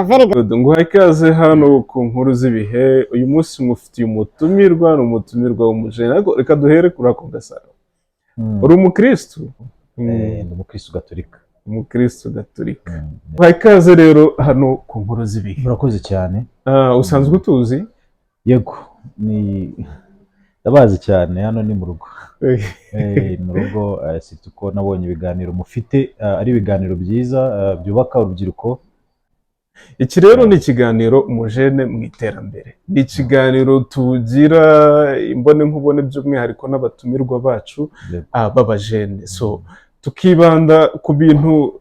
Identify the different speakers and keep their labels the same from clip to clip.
Speaker 1: very good.
Speaker 2: Nguhaye ikaze hano ku nkuru z'ibihe. Uyu munsi mufitiye umutumirwa, ni umutumirwa w'umujene. Ariko reka duhere kuri ako Gasaro. Uri umukristu?
Speaker 3: Ndi umukristu gatolika.
Speaker 2: Umukristu gatolika. Nguhaye ikaze rero hano ku nkuru z'ibihe.
Speaker 3: Murakoze cyane.
Speaker 2: Usanzwe utuzi?
Speaker 3: Yego, ndabazi cyane, hano ni mu rugo. Mu rugo, situko nabonye ibiganiro mufite, ari ibiganiro byiza byubaka urubyiruko.
Speaker 2: Iki rero ni ikiganiro umujene mu iterambere. Ni ikiganiro tugira imbone nkubone by'umwihariko n'abatumirwa bacu b'abajene. So tukibanda ku bintu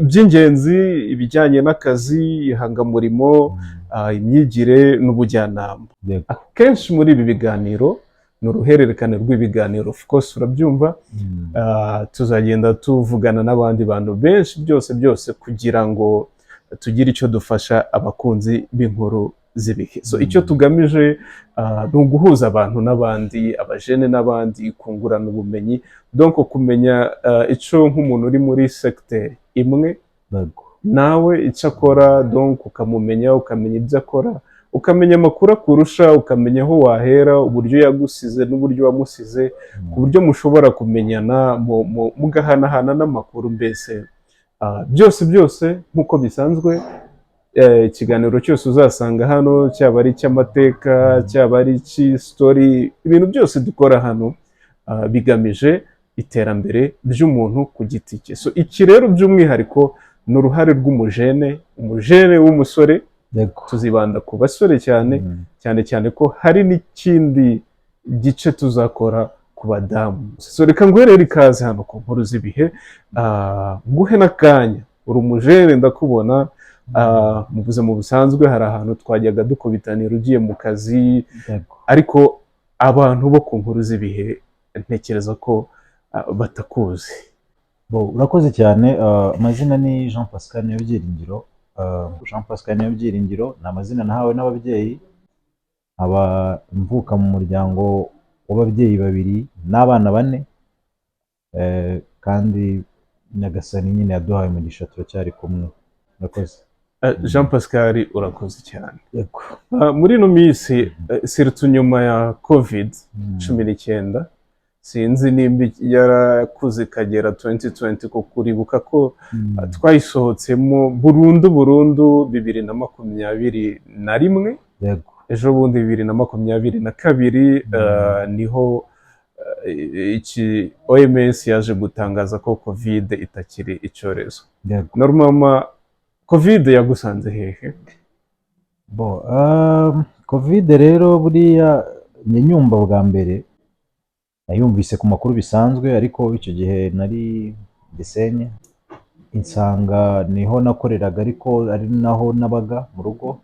Speaker 2: by'ingenzi, ibijyanye n'akazi, ihangamurimo, imyigire n'ubujyanama. Kenshi muri ibi biganiro ni uruhererekane rw'ibiganiro, of course urabyumva. Tuzagenda tuvugana n'abandi bantu benshi, byose kugira ngo tugire icyo dufasha abakunzi b'inkuru z'ibihe. So icyo tugamije ni uguhuza abantu n'abandi, abajene n'abandi, kungurana ubumenyi, donc kumenya icyo nk'umuntu uri muri secteur imwe nawe icyo akora, donc ukamumenya, ukamenya ibyo akora, ukamenya amakuru akurusha, ukamenya aho wahera, uburyo yagusize n'uburyo wamusize, ku buryo mushobora kumenyana, mugahanahana n'amakuru. Mbese byose nk'uko bisanzwe, ikiganiro cyose uzasanga hano, cyaba ari icy'amateka, cyaba ari icy'isitori, ibintu byose dukora hano bigamije iterambere ry'umuntu ku giti cye. So iki rero by'umwihariko ni uruhare rw'umujene, umujene w'umusore. Tuzibanda ku basore cyane ko hari n'ikindi gice tuzakora ku badamu. So reka nguherere ikaze hano ku nkuru z'ibihe, nguhe n'akanya. Uri umujene ndakubona, mu buzima busanzwe hari ahantu twajyaga dukubitanira ugiye mu kazi, ariko abantu bo ku nkuru z'ibihe ntekereza ko batakuzi.
Speaker 3: Urakoze cyane. Amazina ni Jean Pascal Niyobyiringiro. Jean Pascal Niyobyiringiro ni amazina nahawe n'ababyeyi, mvuka mu muryango w'ababyeyi babiri n'abana 4, kandi Nyagasani nyine yaduhaye umugisha, turacyari kumwe. Urakoze.
Speaker 2: Jean Pascal, urakoze cyane. Muri ino minsi, surtout nyuma ya COVID-19, sinzi nimba yarakuze ikagera 2020, ko kuribuka ko twayisohotsemo burundu 2021. Ejo bundi 2022 niho iki OMS yaje gutangaza ko COVID itakiri icyorezo. Normalement COVID yagusanze hehe?
Speaker 3: COVID rero buriya nyumva bwa mbere nayumvise ku makuru bisanzwe, ariko icyo gihe nari Gisenyi, insanga niho nakoreraga, ariko ari naho nabaga mu rugo.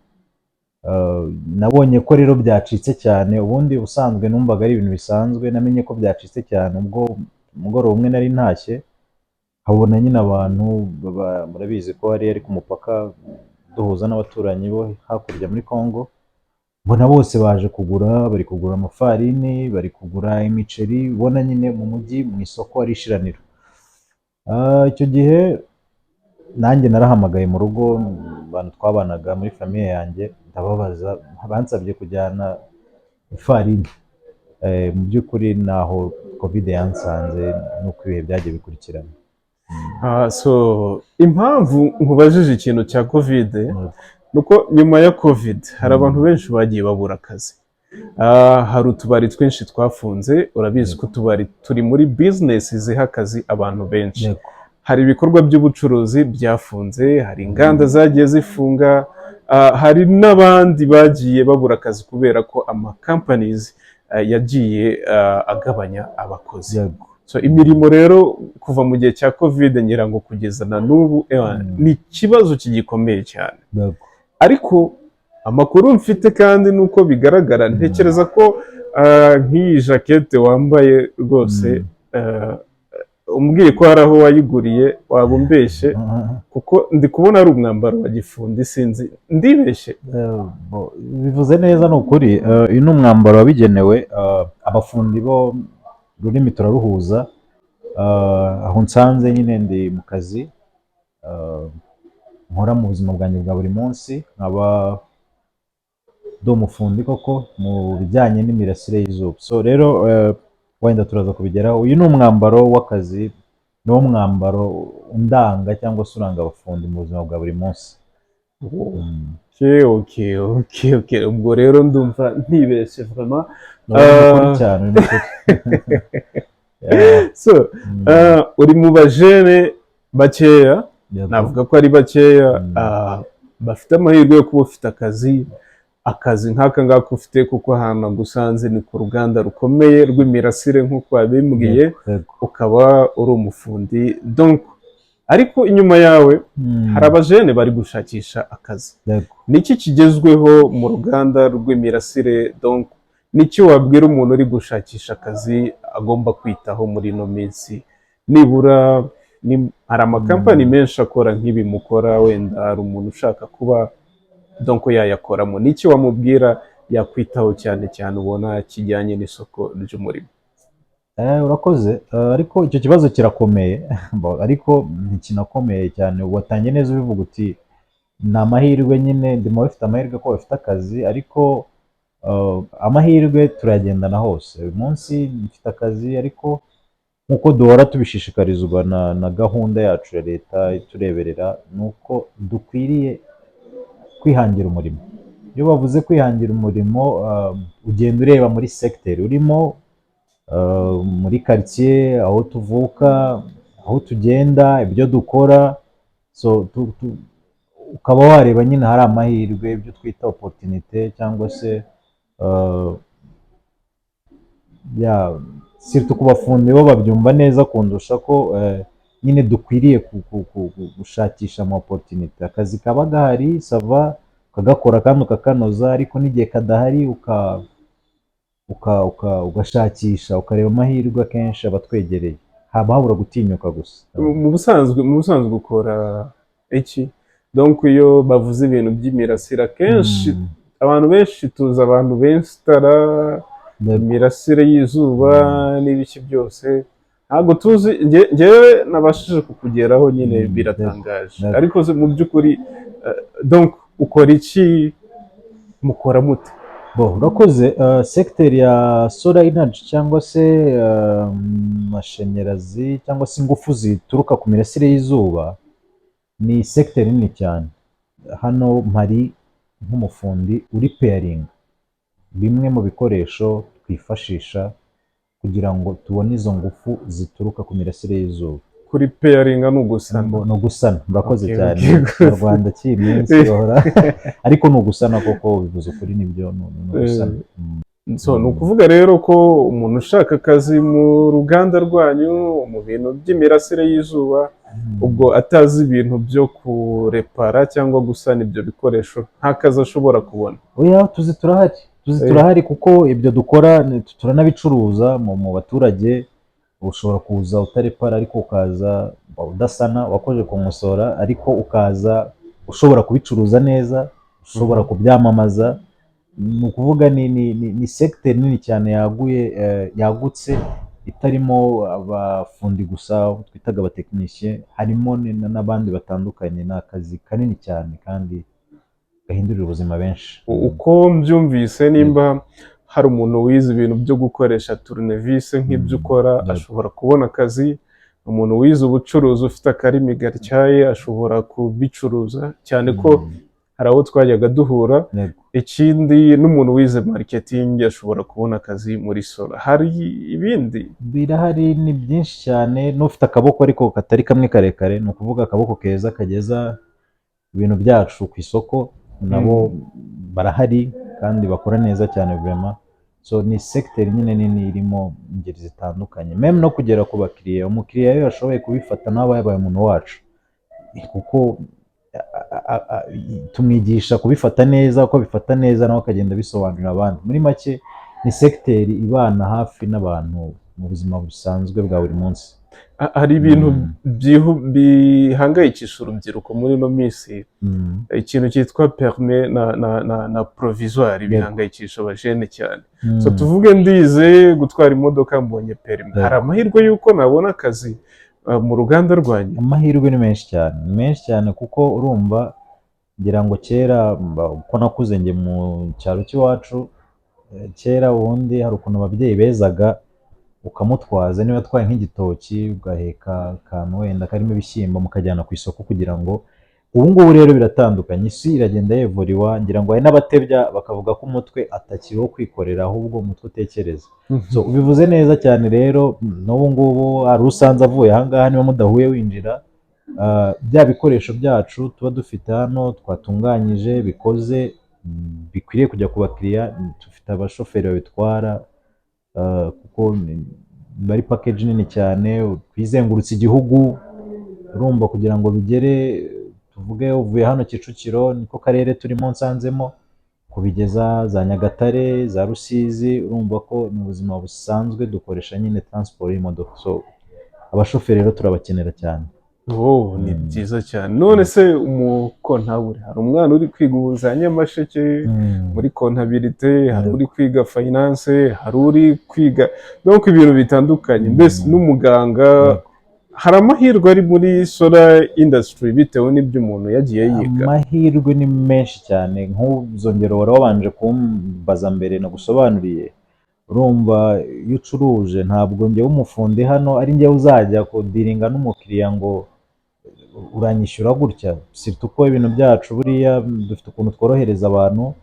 Speaker 3: Nabonye ko rero byacitse cyane. Ubundi ubusanzwe numvaga ari ibintu bisanzwe, namenye ko byacitse cyane ubwo umugoroba umwe nari ntashye, habona nyine abantu, murabizi ko ari ku mupaka duhuza n'abaturanyi bo hakurya muri Congo, mbona bose baje kugura, bari kugura amafarini, bari kugura imiceri, ubona nyine mu mujyi mu isoko ari ishiraniro. Icyo gihe nanjye narahamagaye mu rugo abantu twabanaga muri famiye yanjye, ndababaza, bansabye kujyana ifarini. Mu by'ukuri naho COVID yansanze, nuko ibihe byagiye bikurikirana.
Speaker 2: So impamvu nkubajije ikintu cya COVID nuko nyuma ya COVID hari abantu benshi bagiye babura akazi. Hari utubari twinshi twafunze, urabizi ko utubari turi muri business ziha akazi abantu benshi. Hari ibikorwa by'ubucuruzi byafunze, hari inganda zagiye zifunga, hari n'abandi bagiye babura akazi kubera ko ama companies yagiye agabanya abakozi. So imirimo rero kuva mu gihe cya COVID ngira ngo kugeza na n'ubu ni ikibazo kigikomeye cyane. Ariko amakuru mfite kandi nuko bigaragara, ntekereza ko nk'iyi jackette wambaye rwose, umbwiye ko hari aho wayiguriye waba umbeshye, kuko ndi kubona ari umwambaro wa gifundi, sinzi ndibeshye.
Speaker 3: Bivuze neza, ni ukuri. Uyu ni umwambaro wabigenewe abafundi bo ururimi turaruhuza. Aho nsanze nyine ndi mu kazi, nkora mu buzima bwanjye bwa buri munsi, nkaba ndi umufundi koko mu bijyanye n'imirasire y'izuba. So rero wenda turaza kubigeraho. Uyu ni umwambaro w'akazi, ni wo mwambaro undanga cyangwa se uranga abafundi mu buzima bwa buri munsi.
Speaker 2: Okay. Ubwo rero ndumva ntibeshye vraiment.
Speaker 3: Cyane
Speaker 2: So uri mu bajene bakeya, navuga ko ari bakeya bafite amahirwe yo kuba ufite akazi nk'aka ngaka ufite, kuko ahantu nagusanze ni ku ruganda rukomeye rw'imirasire nk'uko wabimbwiye, ukaba uri umufundi. Donc ariko inyuma yawe hari abajene bari gushakisha akazi. Niki kigezweho mu ruganda rw'imirasire? Donc niki wabwira umuntu uri gushakisha akazi agomba kwitaho muri ino minsi? Nibura hari amakampani menshi akora nk'ibi mukora, wenda hari umuntu ushaka kuba donc yayakoramo. Niki wamubwira yakwitaho cyane cyane ubona kijyanye n'isoko ry'umurimo?
Speaker 3: Urakoze, ariko icyo kibazo kirakomeye ariko ntikinakomeye cyane. Watangiye neza ubivuga uti ni amahirwe nyine, ndimo bafite amahirwe ko bafite akazi, ariko amahirwe turayagendana hose. Uyu munsi mfite akazi, ariko nk'uko duhora tubishishikarizwa na gahunda yacu ya leta itureberera, ni uko dukwiriye kwihangira umurimo. Iyo bavuze kwihangira umurimo, ugenda ureba muri segiteri urimo, muri quartier, aho tuvuka, aho tugenda, ibyo dukora. So ukaba wareba nyine hari amahirwe, ibyo twita opportunité, cyangwa se surtout ku bafundi bo babyumva neza kundusha ko nyine dukwiriye gushakisha ama opportunité. Akazi kaba gahari sava ukagakora kandi ukakanoza, ariko n'igihe kadahari ugashakisha, ukareba amahirwe. Akenshi abatwegereye haba habura gutinyuka gusa.
Speaker 2: Mu busanzwe ukora iki? Donc iyo bavuze ibintu by'imirasire, akenshi abantu benshi tuzi abantu bensitara imirasire y'izuba n'ibiki byose, ntabwo tuzi. Njyewe nabashije kukugeraho nyine, biratangaje. Ariko mu by'ukuri donc ukora iki, mukora mute?
Speaker 3: Urakoze. Sekiteri ya solar energy cyangwa se amashanyarazi cyangwa se ingufu zituruka ku mirasire y'izuba ni sekiteri nini cyane. Hano mpari nk'umufundi uri peyaringa bimwe mu bikoresho twifashisha kugira ngo tubone izo ngufu zituruka ku mirasire y'izuba. Kuri peyaringa ni ugusana. Murakoze cyane. Mu Rwanda cy'iminsi bahora ariko ni ugusana koko, bivuze ukuri, nibyo ni ugusana.
Speaker 2: So ni ukuvuga rero ko umuntu ushaka akazi mu ruganda rwanyu mu bintu by'imirasire y'izuba, ubwo atazi ibintu byo kurepara cyangwa gusana ibyo bikoresho, nta kazi ashobora kubona.
Speaker 3: Oya, turahari kuko ibyo dukora turanabicuruza mu baturage. Ushobora kuza utarepara ariko ukaza udasana, wakoze kumusora, ariko ukaza ushobora kubicuruza neza, ushobora kubyamamaza. Ni ukuvuga ni sekiteri nini cyane yagutse, itarimo abafundi gusa twitaga abatekinisiye, harimo n'abandi batandukanye. Ni akazi kanini cyane kandi gahindurira ubuzima benshi.
Speaker 2: Uko mbyumvise, nimba hari umuntu wize ibintu byo gukoresha turunevise nk'ibyo ukora, ashobora kubona akazi. Umuntu wize ubucuruzi ufite akarimi gatyaye ashobora kubicuruza, cyane ko hari aho twajyaga duhura. Ikindi, n'umuntu wize marketing ashobora kubona akazi muri solar. Hari ibindi
Speaker 3: birahari, ni byinshi cyane. N'ufite akaboko ariko katari kamwe karekare, ni ukuvuga akaboko keza kageza ibintu byacu ku isoko, nabo barahari kandi bakora neza cyane vraiment. So ni sekiteri nyine nini irimo ingeri zitandukanye, meme no kugera ku bakiriya. Umukiriya iyo yashoboye kubifata nawe yabaye umuntu wacu, kuko tumwigisha kubifata neza, uko bifata neza nawe akagenda bisobanurira abandi. Muri make ni sekiteri ibana hafi n'abantu mu buzima busanzwe bwa buri munsi.
Speaker 2: Hari ibintu bihangayikisha urubyiruko muri ino minsi, ikintu cyitwa permis na provisoire bihangayikisha abajene cyane. So tuvuge ndize gutwara imodoka, mbonye permis, hari amahirwe yuko nabona akazi mu ruganda rwanyu?
Speaker 3: Amahirwe ni menshi cyane kuko urumva ngira ngo kera uko nakuze njye mu cyaro cy'iwacu, kera ubundi hari ukuntu ababyeyi bezaga ukamutwaza, niba atwaye nk'igitoki ugaheka akantu wenda karimo ibishyimbo mukajyana ku isoko kugira ngo, ubu ngubu rero biratandukanye, isi iragenda yevuriwa, ngira ngo hari n'abatebya bakavuga ko umutwe atakiriho kwikorera ahubwo umutwe utekereza. So ubivuze neza cyane rero, n'ubu ngubu hari usanze avuye aha ngaha niba mudahuye winjira, bya bikoresho byacu tuba dufite hano twatunganyije bikoze bikwiriye kujya ku bakiriya, dufite abashoferi babitwara kuko bari package nini cyane, twizengurutse igihugu, urumva kugira ngo bigere, tuvuge uvuye hano Kicukiro niko karere turimo nsanzemo, kubigeza za Nyagatare, za Rusizi, urumva ko ni ubuzima busanzwe dukoresha nyine transport y'imodoka. So abashoferi rero turabakenera cyane.
Speaker 2: Ni byiza cyane. None se umukontabure, hari umwana uri kwiga ubu za Nyamasheke muri kontabilite, hari uri kwiga finance, hari uri kwiga donc ibintu bitandukanye, mbese n'umuganga, hari amahirwe ari muri solar industry bitewe n'ibyo umuntu yagiye yiga?
Speaker 3: Amahirwe ni menshi cyane, nk'uzongero wari wabanje kumbaza mbere nagusobanuriye, urumva iyo ucuruje ntabwo njyewe umufundi hano ari njyewe uzajya kudiringa n'umukiriya ngo uranyishyura gutya, sirtu ko ibintu byacu buriya dufite ukuntu tworohereza abantu,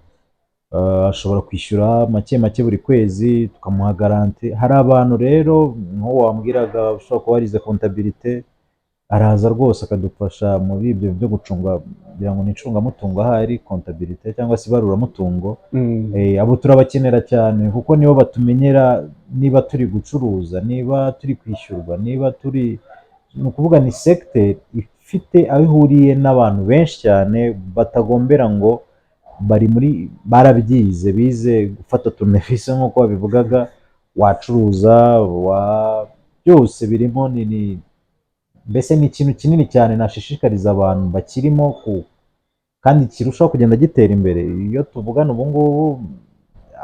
Speaker 3: ashobora kwishyura make make buri kwezi tukamuha garanti. Hari abantu rero nk'uwo wambwiraga ushobora kuba warize kontabilite, araza rwose akadufasha muri ibyo byo gucunga, kugira ngo ni icungamutungo ahari kontabilite cyangwa se ibaruramutungo. Abo turabakenera cyane kuko nibo batumenyera niba turi gucuruza, niba turi kwishyurwa, niba turi, ni ukuvuga ni secteur ifite aho ihuriye n'abantu benshi cyane, batagombera ngo bari muri barabyize, bize gufata turunevisi nk'uko babivugaga, wacuruza byose birimo, mbese ni ikintu kinini cyane nashishikariza abantu bakirimo kandi kirushaho kugenda gitera imbere. Iyo tuvugana ubu ngubu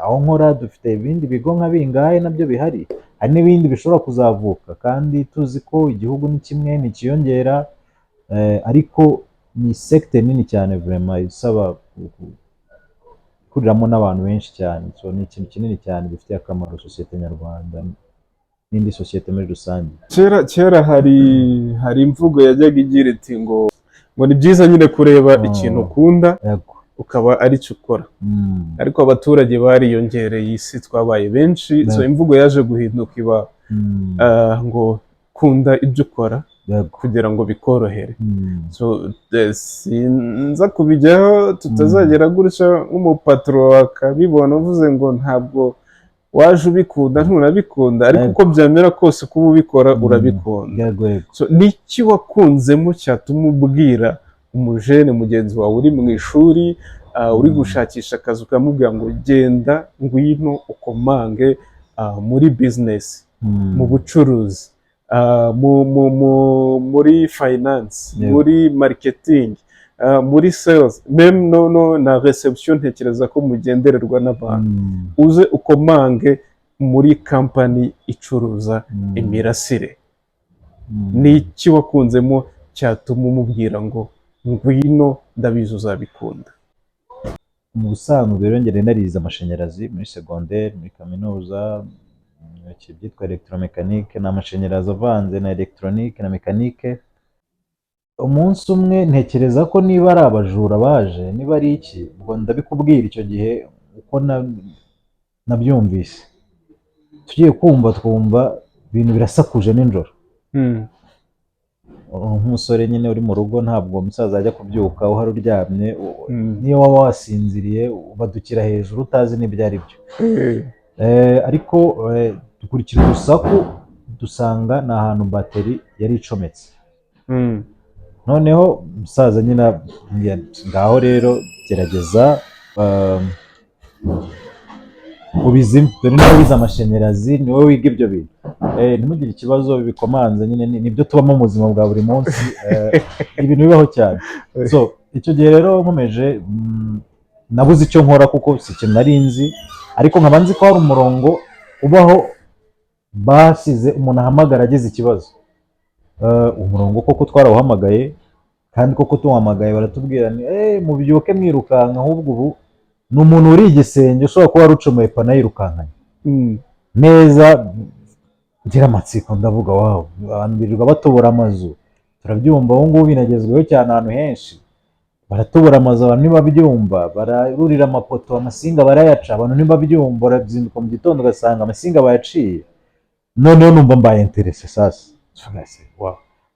Speaker 3: aho nkora dufite ibindi bigo nka bingahe nabyo bihari, hari n'ibindi bishobora kuzavuka, kandi tuzi ko igihugu ni kimwe ntikiyongera, ariko ni secteur nini cyane vraiment isaba kuriramo n'abantu benshi cyane. So ni ikintu kinini cyane gifitiye akamaro sosiyete nyarwanda n'indi sosiyete muri rusange.
Speaker 2: Kera hari imvugo yajyaga igira iti ngo ni byiza nyine kureba ikintu ukunda ukaba ari cyo ukora, ariko abaturage bariyongereye, isi twabaye benshi, so imvugo yaje guhinduka iba ngo kunda ibyo ukora kugira ngo bikorohere. So sinza kubijyaho tutazagera gutya nk'umupatro akabibona uvuze ngo ntabwo waje ubikunda ntunabikunda, ariko uko byamera kose kuba ubikora urabikunda. So niki wakunzemo cyatuma ubwira umujene mugenzi wawe uri mu ishuri, uri gushakisha akazi, ukamubwira ngo genda ngwino ukomange muri business, mu bucuruzi, muri finance, muri marketing, muri sales, meme na reception, ntekereza ko mugendererwa n'abantu, uze ukomange muri company icuruza imirasire. Niki wakunzemo cyatuma umubwira ngo ngwino ndabizi uzabikunda?
Speaker 3: Mu busanzwe rero njye narize amashanyarazi muri secondaire, muri kaminuza byitwa electromechanique, n'amashanyarazi avanze na electronique na mécanique. Umunsi umwe ntekereza ko niba ari abajura baje, niba ari iki, ubwo ndabikubwira icyo gihe uko nabyumvise. Tugiye twumva ibintu birasakuje nijoro, nk'umusore nyine uri mu rugo, ntabwo umusaza ajya kubyuka uhari uryamye, niyo waba wasinziriye ubadukira hejuru utazi n'ibyo ari byo. Ariko dukurikira urusaku dusanga ni ahantu bateri yari icometse. Noneho umusaza nyine ngaho rero gerageza ubizime, dore niba wize amashanyarazi ni wowe wiga ibyo bintu, ntimugire ikibazo bikomanze, nyine nibyo tubamo mu buzima bwa buri munsi, ibintu bibaho cyane. So icyo gihe rero nkomeje, nabuze icyo nkora kuko si ikintu nari nzi, ariko nkaba nzi ko hari umurongo ubaho basize umuntu ahamagara agize ikibazo. umurongo koko twarawuhamagaye, kandi koko tuhamagaye baratubwira ni mubyuke mwirukanka, ahubwo ubu ni umuntu uri igisenge ushobora kuba warucomoye pana yirukankanye neza. Ngira amatsiko ndavuga wawu, abantu birirwa batobora amazu turabyumva ubu ngubu binagezweho cyane ahantu henshi, baratobora amazu abantu ntibabyumva, bararurira amapoto amasinga barayaca abantu ntibabyumva, urazinduka mu gitondo ugasanga amasinga bayaciye. Noneho numva mbaye interese sasa,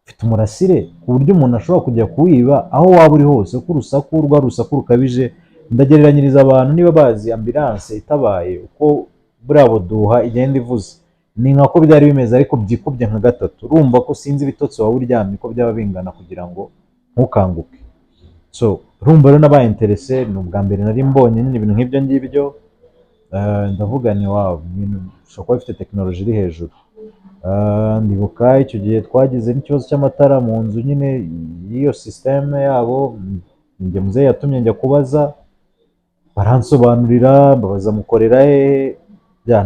Speaker 3: ufite umurasire ku buryo umuntu ashobora kujya kuwiba aho waba uri hose, ko urusaku rwa rusaku rukabije. Ndagereranyiriza abantu niba bazi ambulance itabaye uko buriya buduha igenda ivuze, ni nkako byari bimeze ariko byikubye nka gatatu. Urumva ko sinzi ibitotsi waba uryamye ko byaba bingana kugira ngo ntukanguke. So urumva rero nabaye interese, ni ubwa mbere nari mbonye nyine ibintu nk'ibyo ngibyo. Ndavuga ni wawu, ibintu bishobora kuba bifite tekinoloji iri hejuru. Ndibuka icyo gihe twagize n'ikibazo cy'amatara mu nzu nyine y'iyo sisiteme yabo, njye muzehe yatumye njya kubaza, baransobanurira mbabaza mukorera he,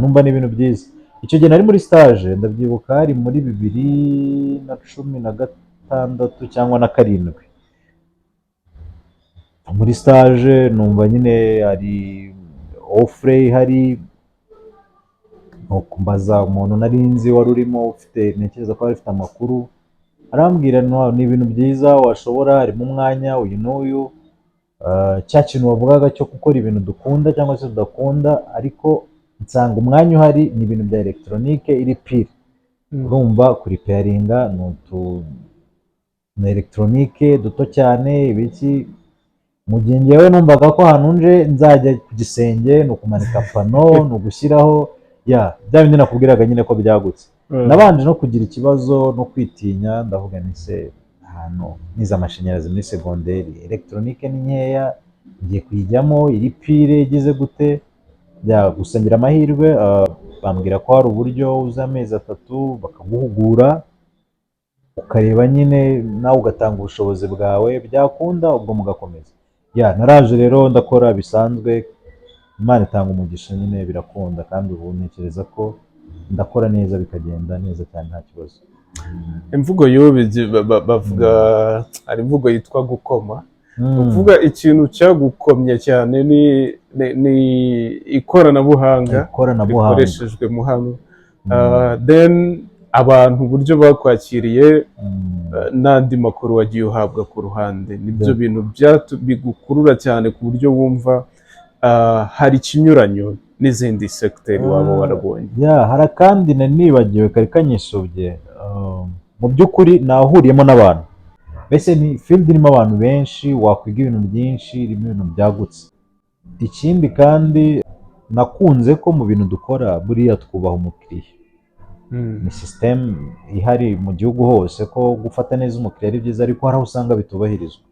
Speaker 3: numva ni ibintu byiza. Icyo gihe nari muri stage, ndabyibuka hari muri 2016 cyangwa na 7 muri stage, numva nyine hari offre ihari, kumbaza umuntu nari nzi wari urimo ufite, ntekereza ko afite amakuru, arambwira ni ibintu byiza washobora, harimo umwanya uyu n'uyu, cya kintu wavugaga cyo gukora ibintu dukunda cyangwa se tudakunda, ariko nsanga umwanya uhari ni ibintu bya elegitoronike iri pire. Urumva kuripeyaringa ni elegitoronike duto cyane ibiki. Mu gihe ngewe numvaga ko ahantu nje nzajya ku gisenge, ni ukumanika pano, ni ugushyiraho bya bindi nakubwiraga nyine ko byagutse. Nabanje no kugira ikibazo no kwitinya, ndavuga nise ahantu nize amashanyarazi muri segonderi, elegitoronike ni nkeya, ngiye kuyijyamo iri pire igize gute. Gusa ngira amahirwe, bambwira ko hari uburyo uza amezi 3 bakaguhugura ukareba nyine nawe ugatanga ubushobozi bwawe, byakunda ubwo mugakomeza. Naraje rero ndakora bisanzwe, Imana itanga umugisha nyine birakunda, kandi ubu ntekereza ko ndakora neza bikagenda neza cyane nta kibazo.
Speaker 2: Imvugo bavuga, hari imvugo yitwa gukoma. Uvuga ikintu cyagukomye cyane ni ikoranabuhanga rikoreshejwe mu hano, then abantu uburyo bakwakiriye, n'andi makuru wagiye uhabwa ku ruhande, nibyo bintu bigukurura cyane ku buryo wumva hari ikinyuranyo n'izindi segiteri waba warabonye.
Speaker 3: Hari kandi nibagiwe kari kanyisubye, mu by'ukuri nahuriyemo n'abantu, mbese ni field irimo abantu benshi, wakwiga ibintu byinshi, irimo ibintu byagutse. Ikindi kandi nakunze ko mu bintu dukora buriya twubaha umukiriya. Ni sisiteme ihari mu gihugu hose ko gufata neza umukiriya ari byiza, ariko hari aho usanga bitubahirizwa.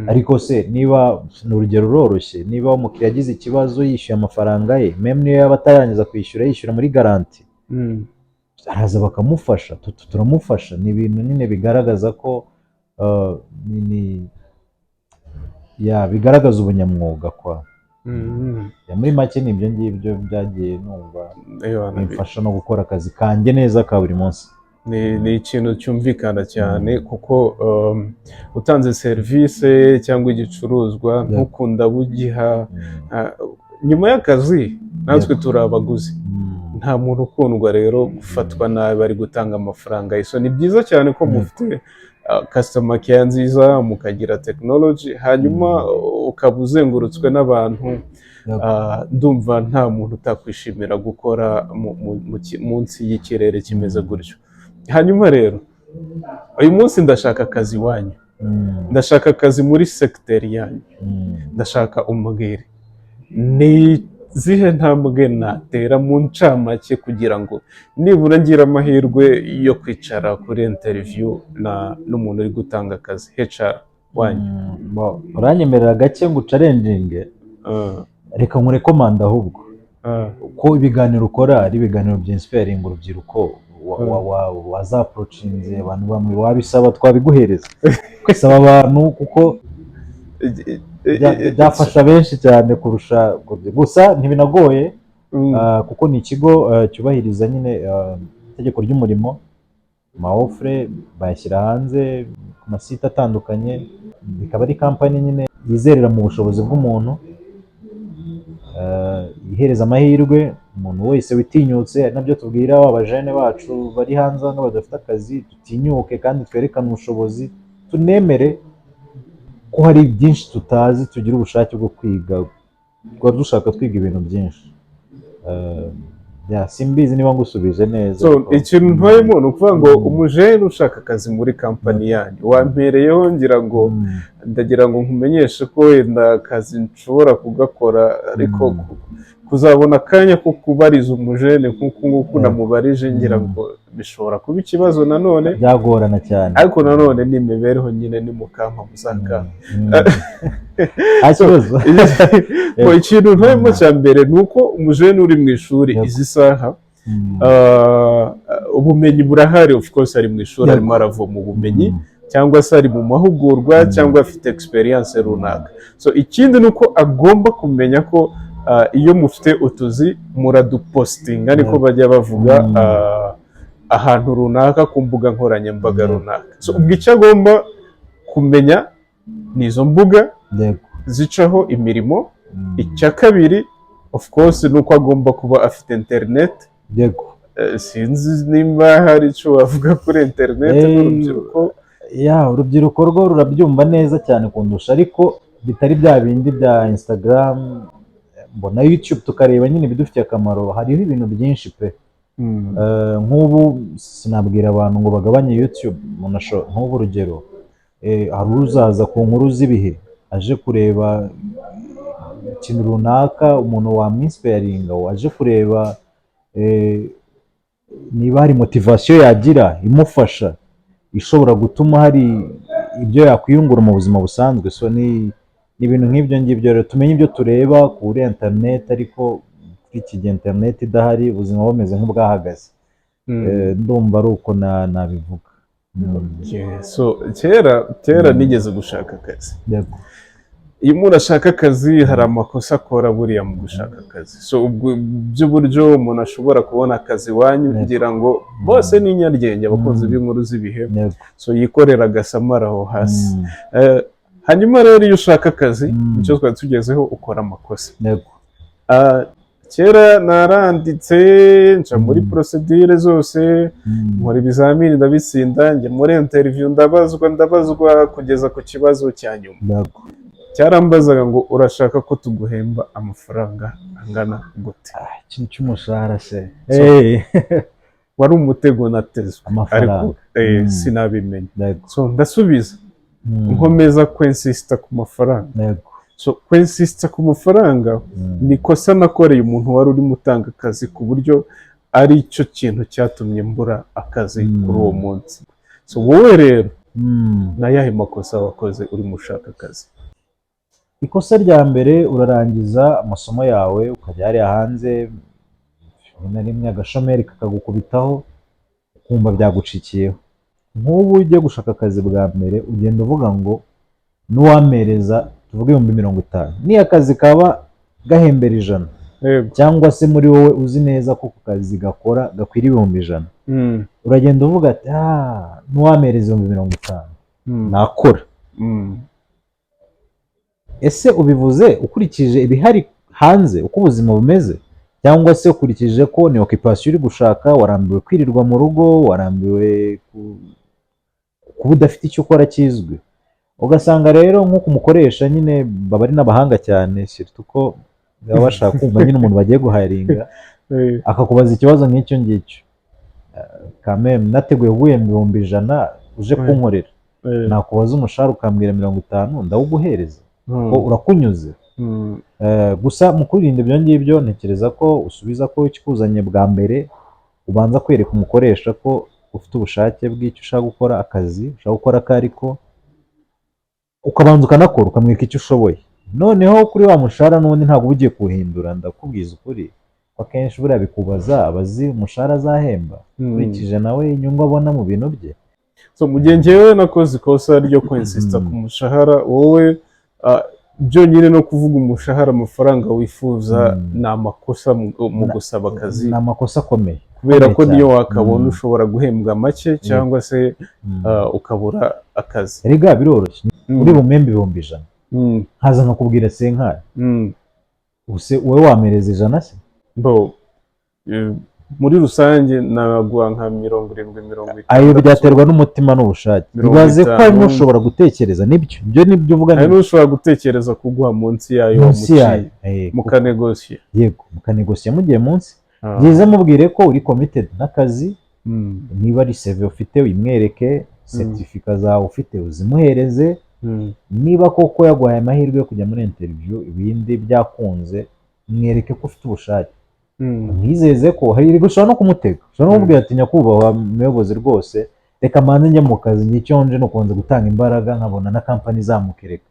Speaker 3: Ariko se niba, ni urugero rworoshye, niba umukiriya agize ikibazo yishyuye amafaranga ye, meme niyo yaba atarangiza kwishyura, yishyura muri garanti, araza bakamufasha, turamufasha. Ni ibintu nyine bigaragaza ko bigaragaza ubunyamwuga kwa. Muri make ni ibyo ngibyo byagiye numva bimfasha no gukora akazi kanjye neza ka buri munsi.
Speaker 2: Ni ikintu cyumvikana cyane, kuko utanze serivisi cyangwa igicuruzwa ntukunda bugiha, nyuma y'akazi natwe turi abaguzi, nta muntu ukundwa rero gufatwa nabi bari gutanga amafaranga. So ni byiza cyane ko mufite customer care nziza, mukagira technology, hanyuma ukaba uzengurutswe n'abantu. Ndumva nta muntu utakwishimira gukora munsi y'ikirere kimeze gutyo. Hanyuma rero uyu munsi ndashaka akazi iwanyu, ndashaka akazi muri segiteri yanyu, ndashaka umubwire ni zihe ntambwe natera mu ncamake kugira ngo nibura ngira amahirwe yo kwicara kuri interview n'umuntu uri gutanga akazi, HR wanyu.
Speaker 3: Uranyemerera gake ngo ucarenjinge, reka nkurekomanda ahubwo ko ibiganiro ukora ari ibiganiro by'inspiring urubyiruko, wazaprocinze abantu bamwe, wabisaba twabiguhereza, kwisaba abantu kuko byafasha benshi cyane kurusha. Gusa ntibinagoye, kuko ni ikigo cyubahiriza nyine itegeko ry'umurimo, ofure bayashyira hanze ku masite atandukanye, ikaba ari kampani nyine yizerera mu bushobozi bw'umuntu, ihereza amahirwe umuntu wese witinyutse. Ari nabyo tubwira abajene bacu bari hanze hano badafite akazi, dutinyuke kandi twerekane ubushobozi, tunemere ko hari byinshi tutazi, tugira ubushake bwo kwiga, twaba dushaka kwiga ibintu byinshi. Simbizi niba ngusubije neza.
Speaker 2: Ikintu ntoyemo ni ukuvuga ngo umujene ushaka akazi muri kampani yanyu wampereyeho, ndagira ngo nkumenyeshe ko wenda akazi nshobora kugakora, ariko kuzabona akanya ko kubariza umujene nk'uku nguku namubarije, ngira ngo bishobora kuba ikibazo nanone,
Speaker 3: byagorana cyane,
Speaker 2: ariko nanone ni imibereho nyine, ni mukampa muzakama. Ikintu ntoyemo cya mbere ni uko umujene uri mu ishuri izi saha, ubumenyi burahari, of course ari mu ishuri arimo aravoma ubumenyi, cyangwa se ari mu mahugurwa, cyangwa afite experience runaka. Ikindi ni uko agomba kumenya ko iyo mufite utuzi muradupostinga, niko bajya bavuga, ahantu runaka ku mbuga nkoranyambaga runaka. Ubwo icyo agomba kumenya ni izo mbuga zicaho imirimo. Icya kabiri of course ni uko agomba kuba afite internet. Sinzi nimba hari icyo wavuga kuri internet n'urubyiruko.
Speaker 3: Urubyiruko rwo rurabyumva neza cyane kundusha, ariko bitari bya bindi bya Instagram, mbona YouTube tukareba nyine ibidufitiye akamaro. Hariho ibintu byinshi pe. Nk'ubu sinabwira abantu ngo bagabanye YouTube, nk'ubu urugero, hari uzaza ku nkuru z'ibihe aje kureba ikintu runaka, umuntu wamwinsiparinga, aje kureba niba hari motivasiyo yagira imufasha, ishobora gutuma hari ibyo yakwiyungura mu buzima busanzwe. Ni ibintu nk'ibyo ngibyo rero, tumenye ibyo tureba kuri internet, ariko kuri iki gihe internet idahari ubuzima bumeze nk'ubwahagaze. Ndumva ari uko nabivuga.
Speaker 2: Kera nigeze gushaka akazi. Iyo umuntu ashaka akazi hari amakosa akora buriya mu gushaka akazi. By'uburyo umuntu ashobora kubona akazi iwanyu, kugira ngo bose ni inyaryenge, abakunzi b'inkuru z'ibihe, yikorera agasamara aho hasi. Hanyuma rero iyo ushaka akazi, icyo twari tugezeho, ukora amakosa. Kera naranditse, nca muri procedure zose, nkora ibizamini ndabitsinda, njya muri interview ndabazwa kugeza ku kibazo cya nyuma. Cyarambazaga ngo urashaka ko tuguhemba amafaranga angana gute?
Speaker 3: Ikintu cy'umushahara se,
Speaker 2: wari umutego natezwe, ariko sinabimenya. Ndasubiza, nkomeza kwensista ku mafaranga. Kwensista ku mafaranga ni ikosa nakoreye umuntu wari urimo utanga akazi, ku buryo ari cyo kintu cyatumye mbura akazi kuri uwo munsi. Wowe rero nayahe makosa wakoze urimo ushaka akazi?
Speaker 3: Ikosa rya mbere, urarangiza amasomo yawe ukajya hariya hanze, rimwe na rimwe agashomeri kakagukubitaho, ukumva byagucikiyeho. Nk'ubu ugiye gushaka akazi bwa mbere, ugenda uvuga ngo n'uwampereza tuvuge 50,000, niyo akazi kaba gahembera 100, cyangwa se muri wowe uzi neza ko ku kazi gakora gakwira 100,000, uragenda uvuga ati n'uwampereza 50,000 nakora. Ese ubivuze ukurikije ibihari hanze uko ubuzima bumeze, cyangwa se ukurikije ko ni occupation uri gushaka, warambiwe kwirirwa mu rugo, warambiwe kuba udafite icyo ukora kizwi? Ugasanga rero nk'uko umukoresha nyine baba ari n'abahanga cyane, surtout ko baba bashaka kumva nyine umuntu bagiye guharinga, akakubaza ikibazo nk'icyo ngicyo. Kameme nateguye guhemba 100,000 uje kunkorera, nakubaza umushahara ukambwira 50, ndawuguhereza ko urakunyuze. Gusa mu kwirinda ibyo ngibyo, ntekereza ko usubiza ko ikikuzanye bwa mbere, ubanza kwereka umukoresha ko ufite ubushake bw'icyo ushaka gukora, akazi ushaka gukora kariko, ukabanza ukanakora, ukamwika icyo ushoboye. Noneho kuri wa mushahara n'ubundi ntabwo ugiye kuwuhindura, ndakubwiza ukuri, akenshi buriya bikubaza abazi umushahara azahemba ukurikije nawe inyungu abona mu bintu bye.
Speaker 2: Mu gihe njyewe nakoze ikosa ryo kwensista ku mushahara, wowe byonyine no kuvuga umushahara amafaranga wifuza ni amakosa mu gusaba akazi,
Speaker 3: ni amakosa akomeye
Speaker 2: kubera ko niyo wakabona ushobora guhembwa make cyangwa se ukabura akazi.
Speaker 3: Erega biroroshye, uri bumembe 100,000 haza nkakubwira senkari, wowe wamereza 100 se?
Speaker 2: Muri rusange naguha nka 70-50.
Speaker 3: Ayo byaterwa n'umutima n'ubushake. Ibaze ko harimo ushobora gutekereza ibyo nibyo uvuga,
Speaker 2: hari n'ushobora gutekereza kuguha munsi yayo wamuciye mukanegosiye.
Speaker 3: Yego, mukanegosiye mugiye munsi. Byiza mubwire ko uri committed n'akazi, niba ari CV ufite uyimwereke, certificate zawe ufite uzimuhereze, niba koko yaguhaye amahirwe yo kujya muri interview ibindi byakunze mwereke ko ufite ubushake. Mwizeze ko hari gushobora no kumutega, ushobora no kumubwira ati nyakubahwa muyobozi rwose reka manze njye mu kazi, nicyo nje no kubanza gutanga imbaraga nkabona na company izamukereka,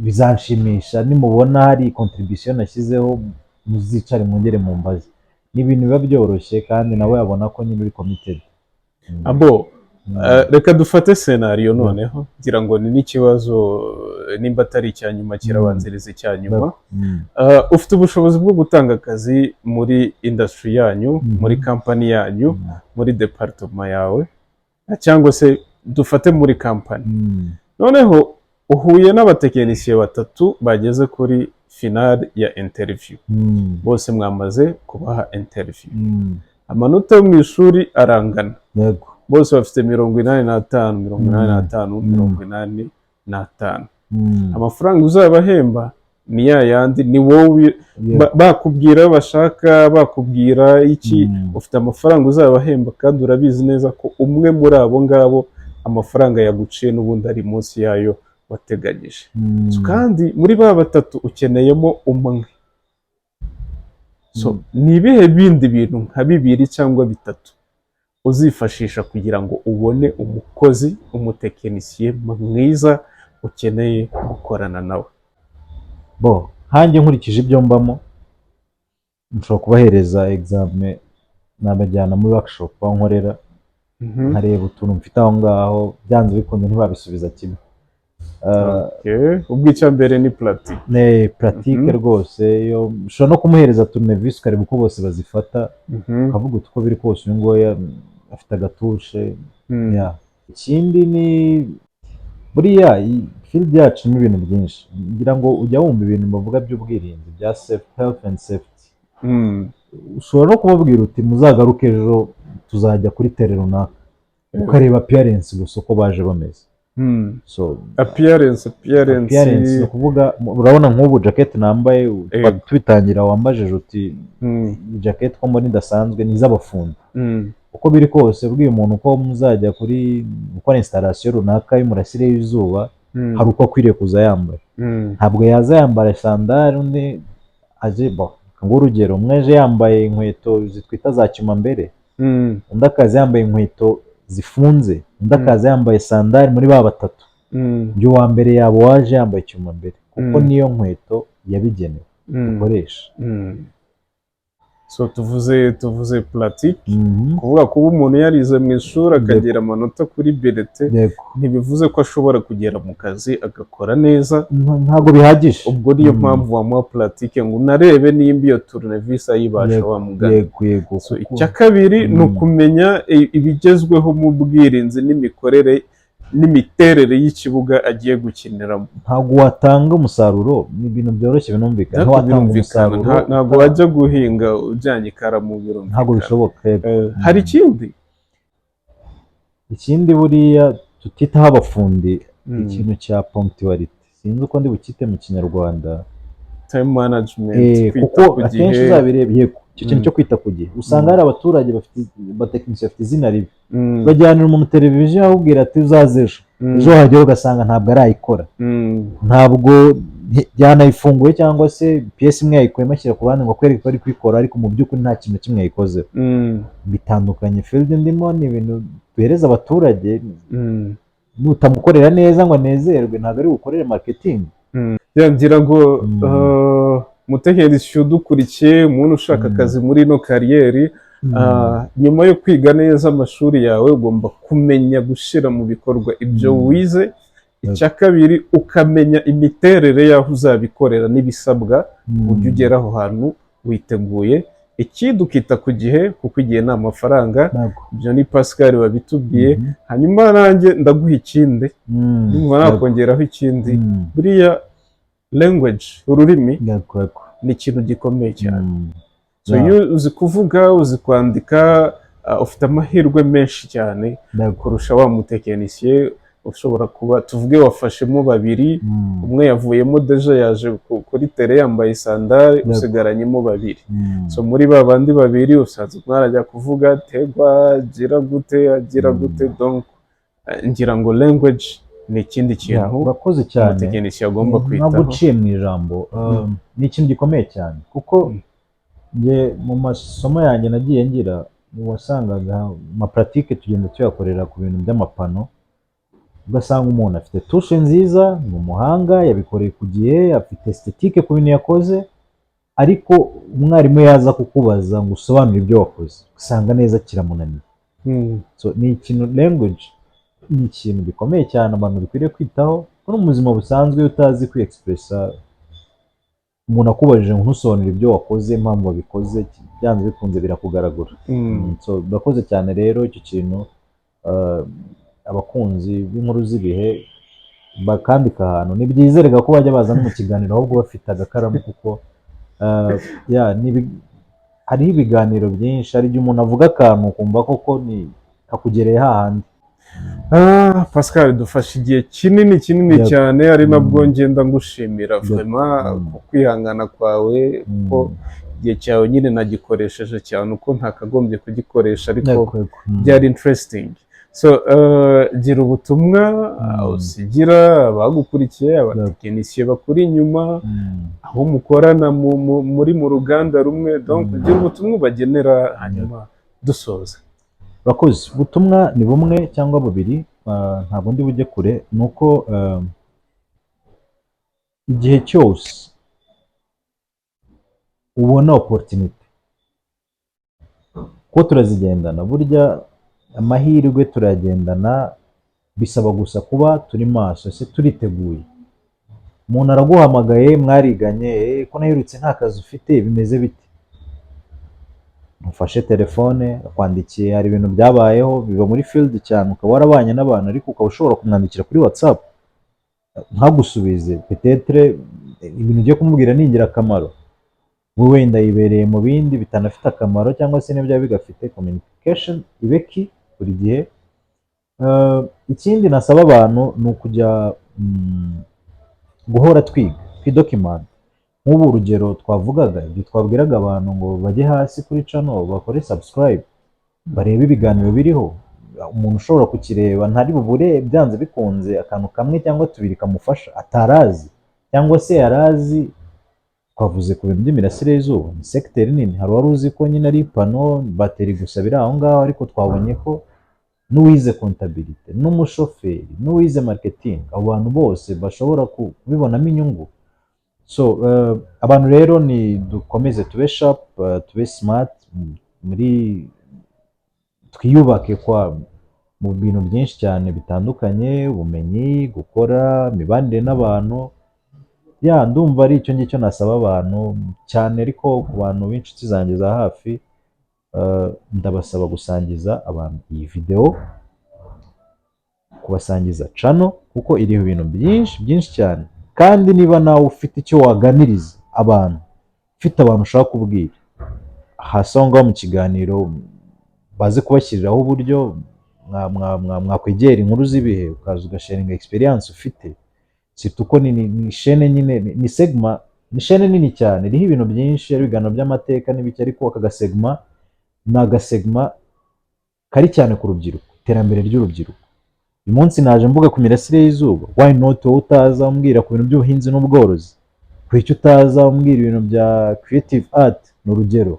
Speaker 3: bizanshimisha nimubona hari contribution nashyizeho muzicare mwongere mu mbazi. Ni ibintu biba byoroshye kandi nawe yabona ko nyine uri committed.
Speaker 2: Reka dufate scenario noneho ngira ngo ni n'ikibazo nimba atari icya nyuma kirabanziriza icya nyuma. Ufite ubushobozi bwo gutanga akazi muri industry yanyu, muri company yanyu, muri department yawe, cyangwa se dufate muri company. Noneho uhuye n'abatekinisiye 3 bageze kuri final ya interview, bose mwamaze kubaha interview, amanota yo mu ishuri arangana, bose bafite 85, 85. Amafaranga uzabahemba ni yandi, ni wowe bakubwira bashaka, bakubwira iki, ufite amafaranga uzabahemba kandi urabizi neza ko umwe muri abo ngabo amafaranga yaguciye n'ubundi ari munsi yayo wateganyije. Kandi muri ba 3 ukeneyemo umwe. Ni ibihe bindi bintu nka 2 cyangwa 3 uzifashisha kugira ngo ubone umukozi, umutekinisiye mwiza ukeneye gukorana nawe?
Speaker 3: Hanjye nkurikije ibyo mbamo, nshobora kubahereza examen, nabajyana muri workshop aho nkorera, nkareba utuntu mfite aho ngaho, byanze bikunze ntibabisubiza kimwe.
Speaker 2: Ubwo icya mbere ni
Speaker 3: pratique rwose, yo ushobora no kumuhereza tournevis ukareba uko bose bazifata, ukavuga uko biri kose uyu nguyu afite agatushe. Ikindi ni buriya field yacu ni ibintu byinshi, ngira ngo ujya wumva ibintu bavuga by'ubwirinzi bya health and safety. Ushobora no kubabwira uti muzagaruke ejo tuzajya kuri tere runaka, ukareba appearance gusa uko baje bameze.
Speaker 2: Appearance
Speaker 3: ni ukuvuga, urabona nk'ubu jacket nambaye twitangira wambajije uti jacket ko mbona idasanzwe ni iz'abafundi. Uko biri kose ubwiye umuntu ko muzajya kuri gukora installation runaka y'umurasire w'izuba, hari uko akwiriye kuza yambaye. Ntabwo yaza yambara sandali undi aje ngo urugero umwe aje yambaye inkweto zitwita za cyuma mbere, undi akaza yambaye inkweto zifunze, undi akaza yambaye sandali. Muri ba 3 byo wa mbere yabo waje yambaye cyuma mbere, kuko niyo nkweto yabigenewe ukoresha.
Speaker 2: Tuvuze pratique, kuvuga kuba umuntu yarize mu ishuri akagera amanota kuri berete ntibivuze ko ashobora kugera mu kazi agakora neza,
Speaker 3: ntabwo bihagije.
Speaker 2: Ubwo niyo mpamvu wamuha pratique ngo unarebe nimba iyo tournevis ayibasha wamugana. Icya kabiri ni ukumenya ibigezweho mu bwirinzi n'imikorere n'imiterere y'ikibuga agiye gukiniramo.
Speaker 3: Ntabwo watanga umusaruro, ni ibintu byoroshye binumvikana.
Speaker 2: Ntabwo wajya guhinga ujyanye ikaramu, birumvikana
Speaker 3: ntabwo bishoboka.
Speaker 2: Hari
Speaker 3: ikindi buriya tutitaho abafundi, ikintu cya punctuality, sinzi uko ndi bukite mu Kinyarwanda,
Speaker 2: time management,
Speaker 3: kuko akenshi uzabireba icyo kintu cyo kwita ku gihe. Usanga hari abaturage bafite abatekinisiye bafite izina ribi, bajyanira umuntu televiziyo ahubwira ati uzaze ejo hagera ugasanga ntabwo arayikora, ntabwo yanayifunguye, cyangwa se piyesi imwe yayikuyemo ashyira ku ruhande ngo akwereke ko ari kuyikora, ariko mu by'ukuri nta kintu kimwe yayikozeho. Bitandukanye field ndimo, ni ibintu duhereza abaturage, nutamukorera neza ngo anezerwe ntabwo ari bukorere marketing.
Speaker 2: Ngira ngo mutekinisiye udukurikiye, umuntu ushaka akazi muri ino kariyeri, nyuma yo kwiga neza amashuri yawe ugomba kumenya gushyira mu bikorwa ibyo wize icya kabiri ukamenya imiterere y'aho uzabikorera n'ibisabwa uburyo ugera aho hantu witeguye. Ikindi ukita ku gihe kuko igihe ni amafaranga, ibyo ni Pascal wabitubwiye. Hanyuma nanjye ndaguha ikindi, numva nakongeraho ikindi, buriya language, ururimi ni ikintu gikomeye cyane. So iyo uzi kuvuga, uzi kwandika, ufite amahirwe menshi cyane kurusha wa mutekinisiye ushobora kuba tuvuge wafashemo babiri, umwe yavuyemo deja yaje kuri tele yambaye sandari, usigaranyemo babiri. So muri ba bandi babiri usanze mwarajya kuvuga tegwa gira gute, donc ngira ngo language ni ikindi kintu
Speaker 3: urakoze cyane
Speaker 2: umutekinisiye agomba kwitaho.
Speaker 3: naguciye mu ijambo, ni ikintu gikomeye cyane kuko nge mu masomo yanjye nagiye ngira wasangaga amaparatike tugenda tuyakorera ku bintu by'amapano, ugasanga umuntu afite tushe nziza, ni umuhanga, yabikoreye ku gihe, afite estetike ku bintu yakoze, ariko umwarimu yaza kukubaza ngo usobanure ibyo wakoze usanga neza kiramunaniye. So ni ikintu language ni ikintu gikomeye cyane abantu dukwiriye kwitaho, kuko mu buzima busanzwe utazi kwiexpressa, umuntu akubajije ngo ntusobanure ibyo wakoze, impamvu wabikoze, byanze bikunze birakugaragura. So urakoze cyane rero icyo kintu, abakunzi b'inkuru z'ibihe bakandika ahantu ni byiza, rega ko bajya baza no mu kiganiro ahubwo bafite agakaramu, kuko hariho ibiganiro byinshi, hari igihe umuntu avuga akantu ukumva koko ni kakugereye hahandi.
Speaker 2: Pascal, dufashe igihe kinini cyane, ari nabwo ngenda ngushimira vraiment ku kwihangana kwawe, kuko igihe cyawe nyine nagikoresheje cyane uko ntakagombye kugikoresha, ariko byari interesting. So gira ubutumwa usigira abagukurikiye, abatekinisiye bakuri inyuma, aho mukorana muri mu ruganda rumwe, donc gira ubutumwa bagenera hanyuma dusoza.
Speaker 3: Urakoze. Ubutumwa ni bumwe cyangwa bubiri, ntabwo ndi bujye kure, ni uko igihe cyose ubona opportunity ko turazigendana, burya amahirwe turayagendana, bisaba gusa kuba turi maso, ese turiteguye. Umuntu araguhamagaye, mwariganye, ko naherutse nta kazi ufite, bimeze bite? Ufashe telefone akwandikiye, hari ibintu byabayeho biba muri field cyane, ukaba warabanye n'abantu, ariko ukaba ushobora kumwandikira kuri WhatsApp ntagusubize, peut-être ibintu ugiye kumubwira ni ingirakamaro, we wenda yibereye mu bindi bitanafite akamaro, cyangwa se n'ibyo bigafite. Communication ibe key buri gihe. Ikindi nasaba abantu ni ukujya guhora twidocument. Nk'ubu urugero twavugaga, ibyo twabwiraga abantu ngo bajye hasi kuri channel bakore subscribe, barebe ibiganiro biriho. Umuntu ushobora kukireba ntari bubure byanze bikunze akantu kamwe cyangwa tubiri kamufasha atarazi, cyangwa se yarazi. Twavuze ku bintu by'imirasire y'izuba, ni secteur nini. Hari wari uzi ko nyine ari pano bateri gusa biri aho ngaho, ariko twabonye ko n'uwize comptabilité, n'umushoferi, n'uwize marketing, abo bantu bose bashobora kubibonamo inyungu. So abantu rero ni dukomeze tube sharp, tube smart, twiyubake mu bintu byinshi cyane bitandukanye, ubumenyi, gukora, imibanire n'abantu. Ndumva ari icyo ngicyo nasaba abantu cyane, ariko ku bantu b'inshuti zanjye za hafi, ndabasaba gusangiza abantu iyi video, kubasangiza channel, kuko iriho ibintu byinshi cyane. Kandi niba nawe ufite icyo waganiriza abantu, ufite abantu ushaka kubwira, hasi aho ngaho mu kiganiro baze kubashyiriraho uburyo mwakwegera inkuru z'ibihe, ukaza ugasharinga experience ufite. Uko ni shene nyine, ni segma, ni shene nini cyane, iriho ibintu byinshi, ari ibiganiro by'amateka n'ibiki, ariko aka gasegma ni agasegma kari cyane ku rubyiruko, iterambere ry'urubyiruko. Uyu munsi naje mvuga ku mirasire y'izuba, why not wowe utaza umbwira ku bintu by'ubuhinzi n'ubworozi? Kuki utaza umbwira ibintu bya creative art? Ni urugero.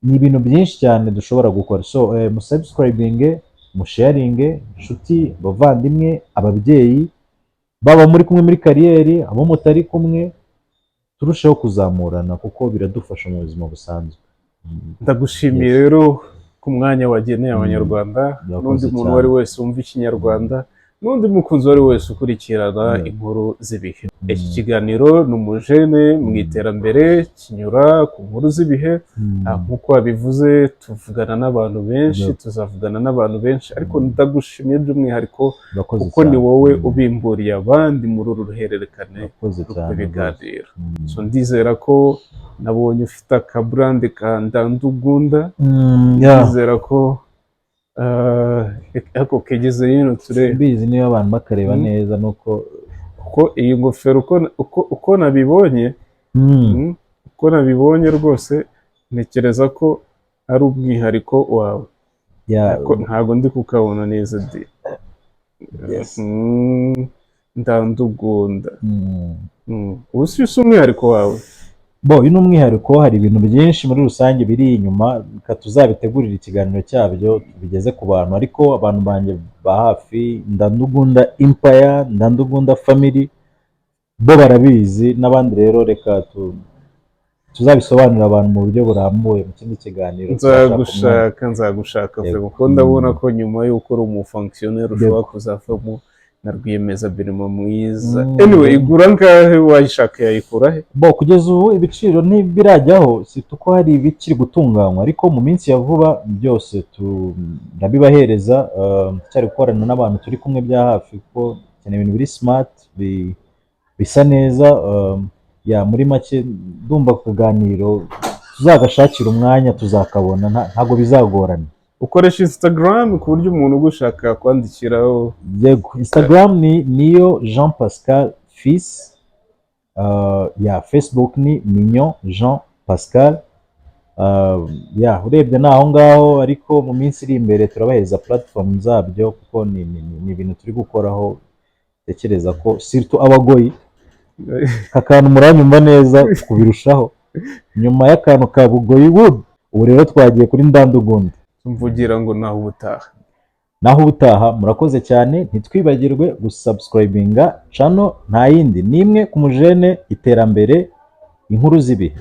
Speaker 3: Ni ibintu byinshi cyane dushobora gukora. So musubscribinge, musharinge, inshuti, bavandimwe, ababyeyi, baba muri kumwe muri kariyeri, abo mutari kumwe, turusheho kuzamurana kuko biradufasha mu buzima busanzwe.
Speaker 2: Ndagushimiye rero ku mwanya wageneye abanyarwanda n'undi muntu wari wese wumva ikinyarwanda. n'undi mukunzi uwo ari we wese ukurikirana inkuru z'ibihe. Iki kiganiro ni umujene mu iterambere kinyura ku nkuru z'ibihe, nk'uko wabivuze tuvugana n'abantu benshi, tuzavugana n'abantu benshi, ariko ndagushimiye by'umwihariko kuko ni wowe ubimburiye abandi muri uru ruhererekane rw'ibiganiro. So ndizera ko nabonye ufite akaburande ka Ndandugunda, ndizera ko ako kegeze hino turebe.
Speaker 3: Mbizi niba abantu bakareba neza nuko
Speaker 2: kuko iyi ngofero uko nabibonye rwose ntekereza ko ari umwihariko wawe. Ntabwo ndi kukabona neza di. Ndandugunda. Ubu si umwihariko wawe?
Speaker 3: Uyu ni umwihariko, hari ibintu byinshi muri rusange biri inyuma, reka tuzabitegurira ikiganiro cyabyo bigeze ku bantu, ariko abantu banjye ba hafi, Ndandugunda Empire, Ndandugunda Family bo barabizi, n'abandi rero reka tuzabisobanurira abantu mu buryo burambuye mu kindi kiganiro.
Speaker 2: Nzagushaka kuko ndabona ko nyuma y'uko uri umufonkisiyoneri ushobora kuzavamo na rwiyemezamirimo mwiza. Anyway, igura ngahe wayishaka yayikura he?
Speaker 3: Kugeza ubu ibiciro ntibirajyaho, si uko hari ibikiri gutunganywa, ariko mu minsi ya vuba byose turabibahereza. Cyari gukorana n'abantu turi kumwe bya hafi kuko cyane ibintu biri smart bisa neza. Muri make ndumva kuganiro tuzagashakira umwanya tuzakabona, ntabwo bizagorana.
Speaker 2: Ukoresha Instagram ku buryo umuntu ugushaka kwandikiraho?
Speaker 3: Yego, Instagram niyo Jean Pascal Fils, Facebook ni Mignon Jean Pascal. Urebye ni aho ngaho, ariko mu minsi iri imbere turabahereza platform zabyo kuko ni ibintu turi gukoraho. Tekereza ko surtout abagoyi akantu muranyumva neza kubirushaho nyuma y'akantu ka Bugoyi Wood. Ubu rero twagiye kuri Ndandugunda.
Speaker 2: Mvugira ngo
Speaker 3: naho ubutaha. Murakoze cyane, ntitwibagirwe gusubscribinga channel, nta yindi nimwe ku mujene iterambere, inkuru z'ibihe.